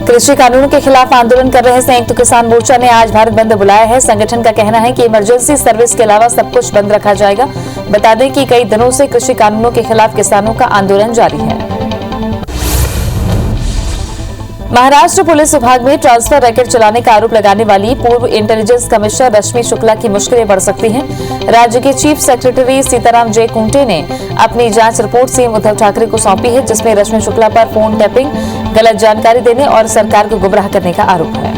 कृषि कानूनों के खिलाफ आंदोलन कर रहे संयुक्त किसान मोर्चा ने आज भारत बंद बुलाया है। संगठन का कहना है कि इमरजेंसी सर्विस के अलावा सब कुछ बंद रखा जाएगा। बता दें कि कई दिनों से कृषि कानूनों के खिलाफ किसानों का आंदोलन जारी है। महाराष्ट्र पुलिस विभाग में ट्रांसफर रैकेट चलाने का आरोप लगाने वाली पूर्व इंटेलिजेंस कमिश्नर रश्मि शुक्ला की मुश्किलें बढ़ सकती हैं। राज्य के चीफ सेक्रेटरी सीताराम जे कुंटे ने अपनी जांच रिपोर्ट सीएम उद्धव ठाकरे को सौंपी है, जिसमें रश्मि शुक्ला पर फोन टैपिंग, गलत जानकारी देने और सरकार को गुमराह करने का आरोप है।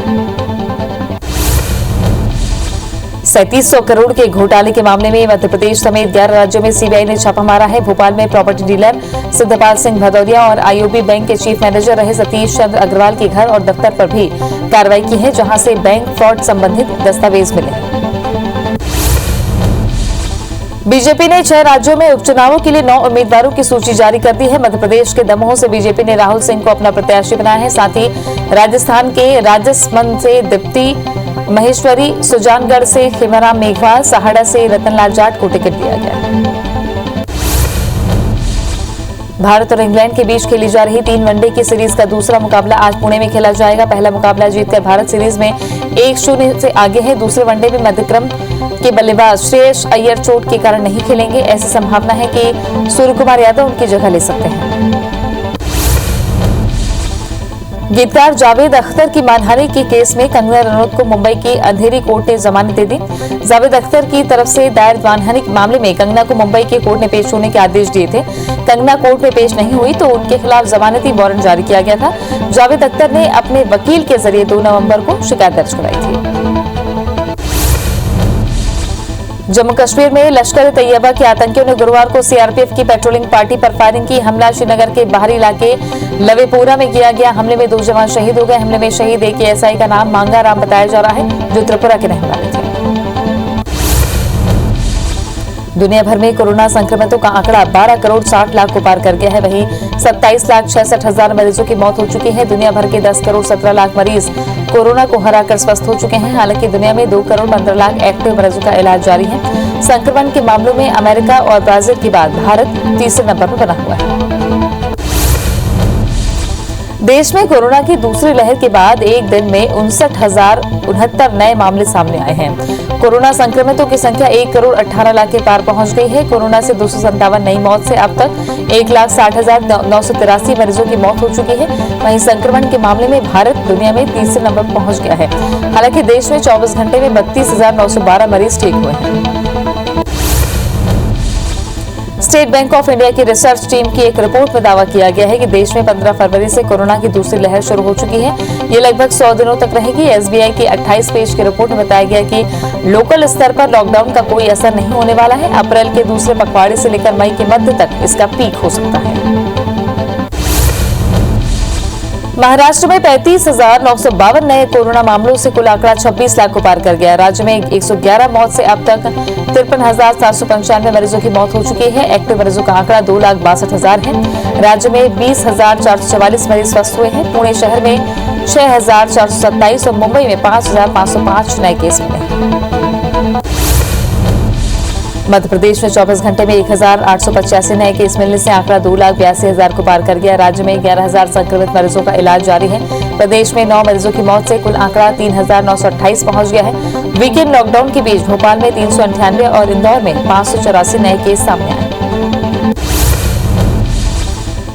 3700 करोड़ के घोटाले के मामले में मध्य प्रदेश समेत 11 राज्यों में सीबीआई ने छापा मारा है। भोपाल में प्रॉपर्टी डीलर सिद्धपाल सिंह भदौरिया और आईओबी बैंक के चीफ मैनेजर रहे सतीश चंद्र अग्रवाल के घर और दफ्तर पर भी कार्रवाई की है, जहां से बैंक फ्रॉड संबंधित दस्तावेज मिले। बीजेपी ने 6 राज्यों में उपचुनावों के लिए 9 उम्मीदवारों की सूची जारी कर दी है। मध्य प्रदेश के दमोह से बीजेपी ने राहुल सिंह को अपना प्रत्याशी बनाया है। साथ ही राजस्थान के राजसमंद से दीप्ति महेश्वरी, सुजानगढ़ से खिमराम मेघवाल, सहाड़ा से रतनलाल जाट को टिकट दिया गया। भारत और इंग्लैंड के बीच खेली जा रही 3 वनडे की सीरीज का दूसरा मुकाबला आज पुणे में खेला जाएगा। पहला मुकाबला जीतकर भारत सीरीज में 1-0 से आगे है। दूसरे वनडे में मध्यक्रम के बल्लेबाज श्रेयस अय्यर चोट के कारण नहीं खेलेंगे। ऐसी संभावना है कि सूर्यकुमार यादव उनकी जगह ले सकते हैं। गीतकार जावेद अख्तर की मानहानि के केस में कंगना रनौत को मुंबई की अंधेरी कोर्ट ने जमानत दे दी। जावेद अख्तर की तरफ से दायर मानहानि के मामले में कंगना को मुंबई के कोर्ट ने पेश होने के आदेश दिए थे। कंगना कोर्ट में पेश नहीं हुई तो उनके खिलाफ जमानती वारंट जारी किया गया था। जावेद अख्तर ने अपने वकील के जरिए 2 नवंबर को शिकायत दर्ज कराई थी। जम्मू कश्मीर में लश्कर तैयबा के आतंकियों ने गुरुवार को सीआरपीएफ की पेट्रोलिंग पार्टी पर फायरिंग की। हमला श्रीनगर के बाहरी इलाके लवेपुरा में किया गया। हमले में 2 जवान शहीद हो गए। हमले में शहीद एक एएसआई का नाम मांगा राम बताया जा रहा है, जो त्रिपुरा के रहने वाले थे। दुनिया भर में कोरोना संक्रमितों का आंकड़ा 12 करोड़ 60 लाख को पार कर गया है। वहीं 27,66,000 मरीजों की मौत हो चुकी है। दुनिया भर के 10 करोड़ 17 लाख मरीज कोरोना को हराकर स्वस्थ हो चुके हैं। हालांकि दुनिया में 2 करोड़ 15 लाख एक्टिव मरीजों का इलाज जारी है। संक्रमण के मामलों में अमेरिका और ब्राजील के बाद भारत तीसरे नंबर पर बना हुआ है। देश में कोरोना की दूसरी लहर के बाद एक दिन में 59,069 नए मामले सामने आए हैं। कोरोना संक्रमितों की संख्या 1 करोड़ 18 लाख के पार पहुंच गई है। कोरोना से 257 नई मौत से अब तक 1,60,983 मरीजों की मौत हो चुकी है। वहीं संक्रमण के मामले में भारत दुनिया में तीसरे नंबर पर पहुंच गया है। हालांकि देश में 24 घंटे में 32,912 मरीज ठीक हुए हैं। स्टेट बैंक ऑफ इंडिया की रिसर्च टीम की एक रिपोर्ट में दावा किया गया है कि देश में 15 फरवरी से कोरोना की दूसरी लहर शुरू हो चुकी है। ये लगभग 100 दिनों तक रहेगी। एसबीआई की 28 पेज की रिपोर्ट में बताया गया कि लोकल स्तर पर लॉकडाउन का कोई असर नहीं होने वाला है। अप्रैल के दूसरे पखवाड़े से लेकर मई के मध्य तक इसका पीक हो सकता है। महाराष्ट्र में 35,952 नए कोरोना मामलों से कुल आंकड़ा 26 लाख को पार कर गया। राज्य में 111 मौत से अब तक 53,795 मरीजों की मौत हो चुकी है। एक्टिव मरीजों का आंकड़ा 2,62,000 है। राज्य में 20,444 मरीज स्वस्थ हुए हैं। पुणे शहर में 6,427 और मुंबई में 5,505 नए केस मिले। मध्य प्रदेश में 24 घंटे में 1,885 नए केस मिलने से आंकड़ा 2,82,000 को पार कर गया। राज्य में 11,000 संक्रमित मरीजों का इलाज जारी है। प्रदेश में 9 मरीजों की मौत से कुल आंकड़ा 3,928 पहुंच गया है। वीकेंड लॉकडाउन के बीच भोपाल में 398 और इंदौर में 584 नए केस सामने आए।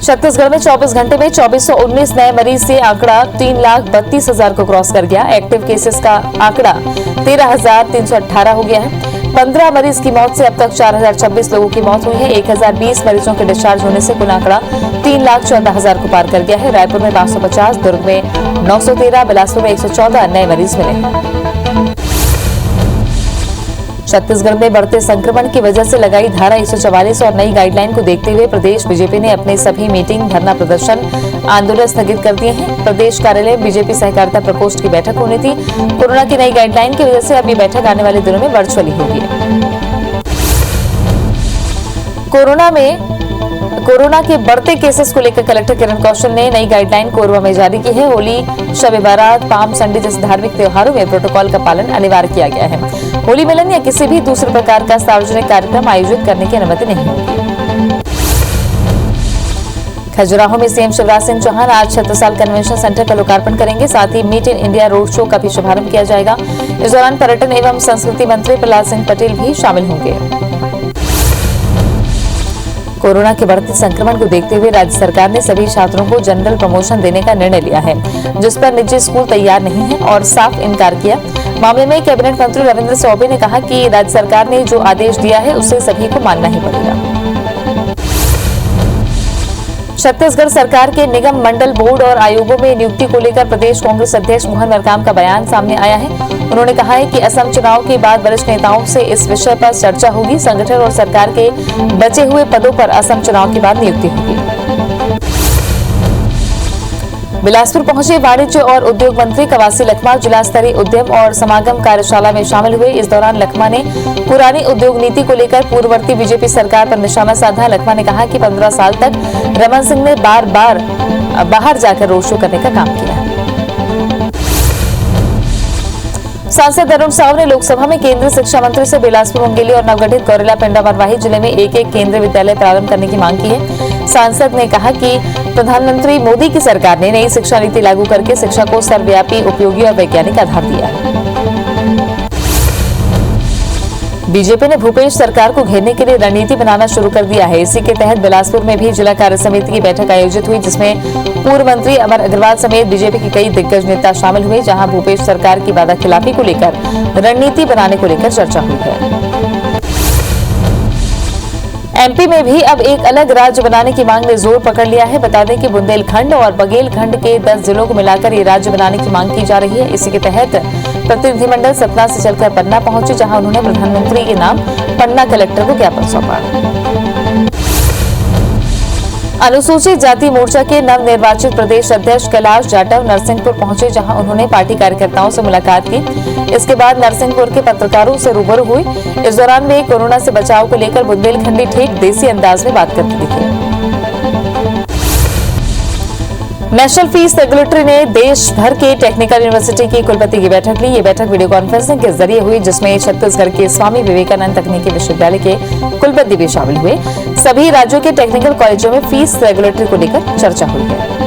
छत्तीसगढ़ में 24 घंटे में 2419 नए मरीज से आंकड़ा 3,32,000 को क्रॉस कर गया। एक्टिव केसेस का आंकड़ा 13,318 हो गया है। 15 मरीज की मौत से अब तक 4,026 लोगों की मौत हुई है। 1,020 मरीजों के डिस्चार्ज होने से कुल आंकड़ा 3,14,000 को पार कर गया है। रायपुर में 550, दुर्ग में 913, बिलासपुर में 114 नए मरीज मिले हैं। छत्तीसगढ़ में बढ़ते संक्रमण की वजह से लगाई धारा 144 और नई गाइडलाइन को देखते हुए प्रदेश बीजेपी ने अपने सभी मीटिंग, धरना प्रदर्शन, आंदोलन स्थगित कर दिए हैं। प्रदेश कार्यालय में बीजेपी सहकारिता प्रकोष्ठ की बैठक होनी थी। कोरोना की नई गाइडलाइन की वजह से अब ये बैठक आने वाले दिनों में वर्चुअली होगी। कोरोना के बढ़ते केसेस को लेकर कलेक्टर किरण कौशल ने नई गाइडलाइन कोरबा में जारी की है। होली, शब बारात, पाम संडे जैसे धार्मिक त्योहारों में प्रोटोकॉल का पालन अनिवार्य किया गया है। होली मिलन या किसी भी दूसरे प्रकार का सार्वजनिक कार्यक्रम आयोजित करने की अनुमति नहीं होगी। खजुराहो में सीएम शिवराज सिंह चौहान आज 36 साल कन्वेंशन सेंटर का लोकार्पण करेंगे। साथ ही meet in India road show का भी शुभारंभ किया जाएगा। इस दौरान पर्यटन एवं संस्कृति मंत्री प्रहलाद सिंह पटेल भी शामिल होंगे। कोरोना के बढ़ते संक्रमण को देखते हुए राज्य सरकार ने सभी छात्रों को जनरल प्रमोशन देने का निर्णय लिया है, जिस पर निजी स्कूल तैयार नहीं है और साफ इनकार किया। मामले में कैबिनेट मंत्री रविंद्र चौबे ने कहा कि राज्य सरकार ने जो आदेश दिया है उसे सभी को मानना ही पड़ेगा। छत्तीसगढ़ सरकार के निगम, मंडल, बोर्ड और आयोगों में नियुक्ति को लेकर प्रदेश कांग्रेस अध्यक्ष मोहन मरकाम का बयान सामने आया है। उन्होंने कहा है कि असम चुनाव के बाद वरिष्ठ नेताओं से इस विषय पर चर्चा होगी। संगठन और सरकार के बचे हुए पदों पर असम चुनाव के बाद नियुक्ति होगी। बिलासपुर पहुंचे वाणिज्य और उद्योग मंत्री कवासी लखमा जिला स्तरीय उद्यम और समागम कार्यशाला में शामिल हुए। इस दौरान लखमा ने पुरानी उद्योग नीति को लेकर पूर्ववर्ती बीजेपी सरकार पर निशाना साधा। लखमा ने कहा कि 15 साल तक रमन सिंह ने बार बार बाहर जाकर रोड शो करने का काम किया। सांसद अरुण साव ने लोकसभा में केंद्रीय शिक्षा मंत्री से बिलासपुर, मुंगेली और नवगठित गौरेला पेंड्रा मरवाही जिले में एक केंद्रीय विद्यालय प्रारंभ करने की मांग की है। सांसद ने कहा कि प्रधानमंत्री मोदी की सरकार ने नई शिक्षा नीति लागू करके शिक्षा को सर्वव्यापी, उपयोगी और वैज्ञानिक आधार दिया है। बीजेपी ने भूपेश सरकार को घेरने के लिए रणनीति बनाना शुरू कर दिया है। इसी के तहत बिलासपुर में भी जिला कार्य समिति की बैठक आयोजित हुई, जिसमें पूर्व मंत्री अमर अग्रवाल समेत बीजेपी के कई दिग्गज नेता शामिल हुए। जहां भूपेश सरकार की वादाखिलाफी को लेकर रणनीति बनाने को लेकर चर्चा हुई है। एमपी में भी अब एक अलग राज्य बनाने की मांग ने जोर पकड़ लिया है। बता दें कि बुंदेलखंड और बघेलखंड के 10 जिलों को मिलाकर ये राज्य बनाने की मांग की जा रही है। इसी के तहत प्रतिनिधिमंडल सतना से चलकर पन्ना पहुंचे, जहां उन्होंने प्रधानमंत्री के नाम पन्ना कलेक्टर को ज्ञापन सौंपा। अनुसूचित जाति मोर्चा के नवनिर्वाचित प्रदेश अध्यक्ष कैलाश जाटव नरसिंहपुर पहुंचे, जहां उन्होंने पार्टी कार्यकर्ताओं से मुलाकात की। इसके बाद नरसिंहपुर के पत्रकारों से रूबरू हुई। इस दौरान वे कोरोना से बचाव को लेकर बुंदेलखंडी ठेठ देसी अंदाज में बात करते दिखे। नेशनल फीस रेगुलेटरी ने देश भर के टेक्निकल यूनिवर्सिटी की कुलपति की बैठक ली। ये बैठक वीडियो कॉन्फ्रेंसिंग के जरिए हुई, जिसमें छत्तीसगढ़ के स्वामी विवेकानंद तकनीकी विश्वविद्यालय के कुलपति भी शामिल हुए। सभी राज्यों के टेक्निकल कॉलेजों में फीस रेगुलेटरी को लेकर चर्चा हुई है।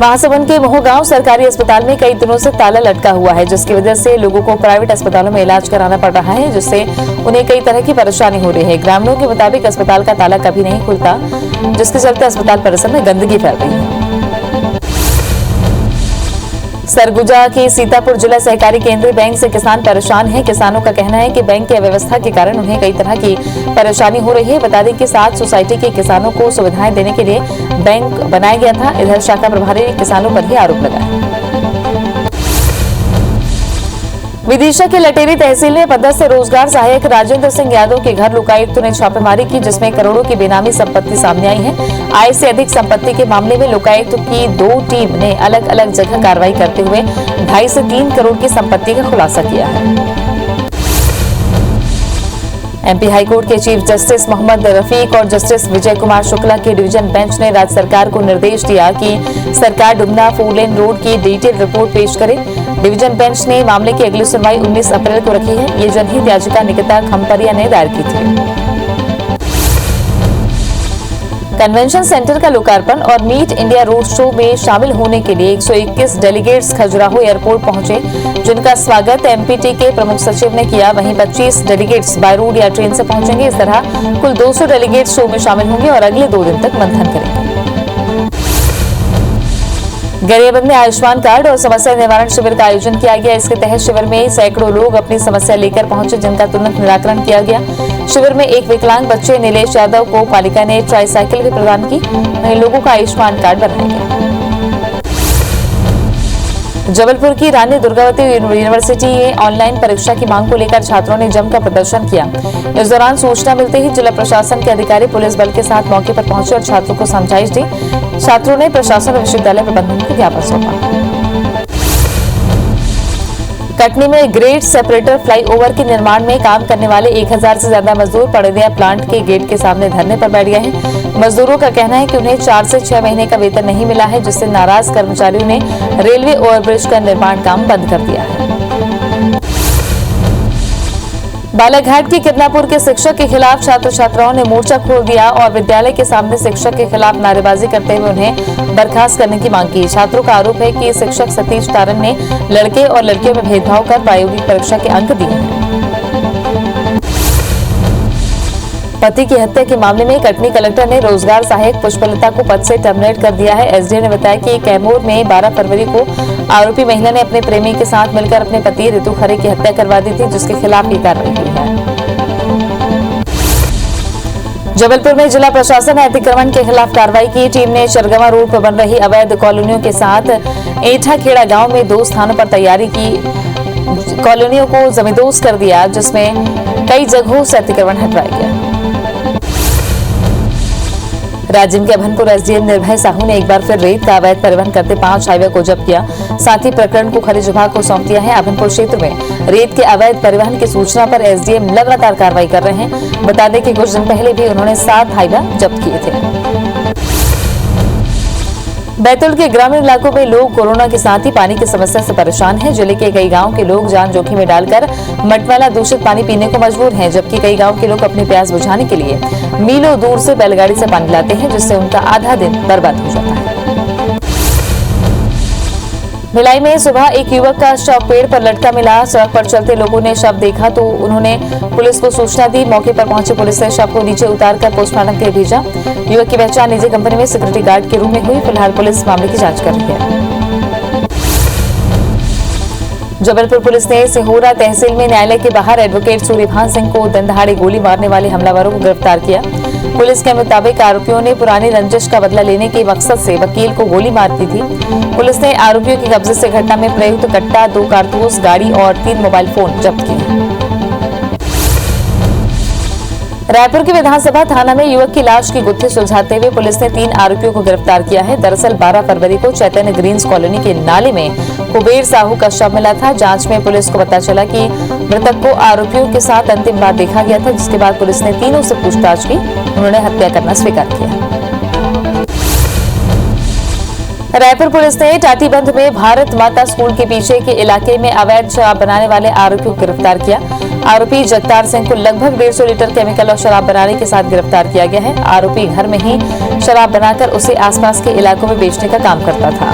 महासमुंद के मोहगांव सरकारी अस्पताल में कई दिनों से ताला लटका हुआ है, जिसकी वजह से लोगों को प्राइवेट अस्पतालों में इलाज कराना पड़ रहा है, जिससे उन्हें कई तरह की परेशानी हो रही है। ग्रामीणों के मुताबिक अस्पताल का ताला कभी नहीं खुलता, जिसके चलते अस्पताल परिसर में गंदगी फैल रही है। सरगुजा के सीतापुर जिला सहकारी केंद्रीय बैंक से किसान परेशान हैं। किसानों का कहना है कि बैंक की अव्यवस्था के कारण उन्हें कई तरह की परेशानी हो रही है। बता दें कि 7 सोसाइटी के किसानों को सुविधाएं देने के लिए बैंक बनाया गया था। इधर शाखा प्रभारी ने किसानों पर ही आरोप लगाया। विदिशा के लटेरी तहसील में पदस्थ रोजगार सहायक राजेंद्र सिंह यादव के घर लोकायुक्त ने छापेमारी की, जिसमें करोड़ों की बेनामी संपत्ति सामने आई है। आय से अधिक संपत्ति के मामले में लोकायुक्त की 2 टीम ने अलग अलग जगह कार्रवाई करते हुए 2.5 से 3 करोड़ की संपत्ति का खुलासा किया है। एमपी हाईकोर्ट के चीफ जस्टिस मोहम्मद रफीक और जस्टिस विजय कुमार शुक्ला की डिवीजन बेंच ने राज्य सरकार को निर्देश दिया कि सरकार डुमना 4 लेन रोड की डिटेल रिपोर्ट पेश करे। डिवीजन बेंच ने मामले की अगली सुनवाई 19 अप्रैल को रखी है। ये जनहित याचिका निकिता खम्परिया ने दायर की थी। कन्वेंशन सेंटर का लोकार्पण और मीट इंडिया रोड शो में शामिल होने के लिए 121 डेलीगेट्स खजुराहो एयरपोर्ट पहुंचे, जिनका स्वागत एमपीटी के प्रमुख सचिव ने किया। वहीं 25 डेलीगेट्स बाय रोड या ट्रेन से पहुंचेंगे। इस तरह कुल 200 डेलीगेट्स शो में शामिल होंगे और अगले 2 दिन तक मंथन करेंगे। गरियाबंद में आयुष्मान कार्ड और समस्या निवारण शिविर का आयोजन किया गया। इसके तहत शिविर में सैकड़ों लोग अपनी समस्या लेकर पहुंचे, जिनका तुरंत निराकरण किया गया। शिविर में एक विकलांग बच्चे नीलेश यादव को पालिका ने ट्राईसाइकिल भी प्रदान की। वहीं लोगों का आयुष्मान कार्ड बनाया गया। जबलपुर की रानी दुर्गावती यूनिवर्सिटी में ऑनलाइन परीक्षा की मांग को लेकर छात्रों ने जमकर प्रदर्शन किया। इस दौरान सूचना मिलते ही जिला प्रशासन के अधिकारी पुलिस बल के साथ मौके पर पहुंचे और छात्रों को समझाइश दी। छात्रों ने प्रशासन और विश्वविद्यालय प्रबंधन को ज्ञापन सौंपा। कटनी में ग्रेड सेपरेटर फ्लाईओवर के निर्माण में काम करने वाले 1000 से ज्यादा मजदूर पड़ेदिया प्लांट के गेट के सामने धरने पर बैठ गए हैं। मजदूरों का कहना है कि उन्हें 4 से 6 महीने का वेतन नहीं मिला है, जिससे नाराज कर्मचारियों ने रेलवे ओवरब्रिज का निर्माण काम बंद कर दिया है। बालाघाट के किरनापुर के शिक्षक के खिलाफ छात्र छात्राओं ने मोर्चा खोल दिया और विद्यालय के सामने शिक्षक के खिलाफ नारेबाजी करते हुए उन्हें बर्खास्त करने की मांग की। छात्रों का आरोप है कि शिक्षक सतीश तारन ने लड़के और लड़कियों में भेदभाव कर प्रायोगिक परीक्षा के अंक दिए हैं। पति की हत्या के मामले में कटनी कलेक्टर ने रोजगार सहायक पुष्पलता को पद से टर्मिनेट कर दिया है। एसडीएम ने बताया कि कैमूर में 12 फरवरी को आरोपी महिला ने अपने प्रेमी के साथ मिलकर अपने पति ऋतु खरे की हत्या करवा दी थी, जिसके खिलाफ ये कार्रवाई हुई है। जबलपुर में जिला प्रशासन ने अतिक्रमण के खिलाफ कार्रवाई की। टीम ने चरगवा रोड पर बन रही अवैध कॉलोनियों के साथ एठा खेड़ा गांव में 2 स्थानों पर तैयारी की कॉलोनियों को जमींदोज कर दिया, जिसमें कई जगहों से अतिक्रमण हटवाया गया। राजिम के अभनपुर एसडीएम निर्भय साहू ने एक बार फिर रेत का अवैध परिवहन करते 5 हाईवे को जब्त किया। साथ ही प्रकरण को खनिज विभाग को सौंप दिया है। अभनपुर क्षेत्र में रेत के अवैध परिवहन की सूचना पर एसडीएम लगातार कार्रवाई कर रहे हैं। बता दें कि कुछ दिन पहले भी उन्होंने 7 हाईवे जब्त किए थे। बैतूल के ग्रामीण इलाकों में लोग कोरोना के साथ ही पानी की समस्या से परेशान हैं। जिले के कई गांव के लोग जान जोखिम में डालकर मटमैला दूषित पानी पीने को मजबूर हैं, जबकि कई गांव के लोग अपनी प्यास बुझाने के लिए मीलों दूर से बैलगाड़ी से पानी लाते हैं, जिससे उनका आधा दिन बर्बाद हो जाता है। भिलाई में सुबह एक युवक का शव पेड़ पर लटका मिला। सड़क पर चलते लोगों ने शव देखा तो उन्होंने पुलिस को सूचना दी। मौके पर पहुंची पुलिस ने शव को नीचे उतारकर पोस्टमार्टम के लिए भेजा। युवक की पहचान निजी कंपनी में सिक्योरिटी गार्ड के रूप में हुई। फिलहाल पुलिस मामले की जांच कर रही है। जबलपुर पुलिस ने सिहोरा तहसील में न्यायालय के बाहर एडवोकेट सूर्यभान सिंह को दिन दहाड़े गोली मारने वाले हमलावरों को गिरफ्तार किया। पुलिस के मुताबिक आरोपियों ने पुरानी रंजिश का बदला लेने के मकसद से वकील को गोली मार दी थी। पुलिस ने आरोपियों के कब्जे से घटना में प्रयुक्त कट्टा, 2 कारतूस, गाड़ी और 3 मोबाइल फोन जब्त किए। रायपुर के विधानसभा थाना में युवक की लाश की गुत्थी सुलझाते हुए पुलिस ने 3 आरोपियों को गिरफ्तार किया है। दरअसल 12 फरवरी को चैतन्य ग्रीन्स कॉलोनी के नाले में कुबेर साहू का शव मिला था। जांच में पुलिस को पता चला कि मृतक को आरोपियों के साथ अंतिम बार देखा गया था, जिसके बाद पुलिस ने तीनों से पूछताछ की। उन्होंने हत्या करना स्वीकार किया। रायपुर पुलिस ने टाटीबंध में भारत माता स्कूल के पीछे के इलाके में अवैध शराब बनाने वाले आरोपियों को गिरफ्तार किया। आरोपी जगतार सिंह को लगभग 150 लीटर केमिकल और शराब बनाने के साथ गिरफ्तार किया गया है। आरोपी घर में ही शराब बनाकर उसे आसपास के इलाकों में बेचने का काम करता था।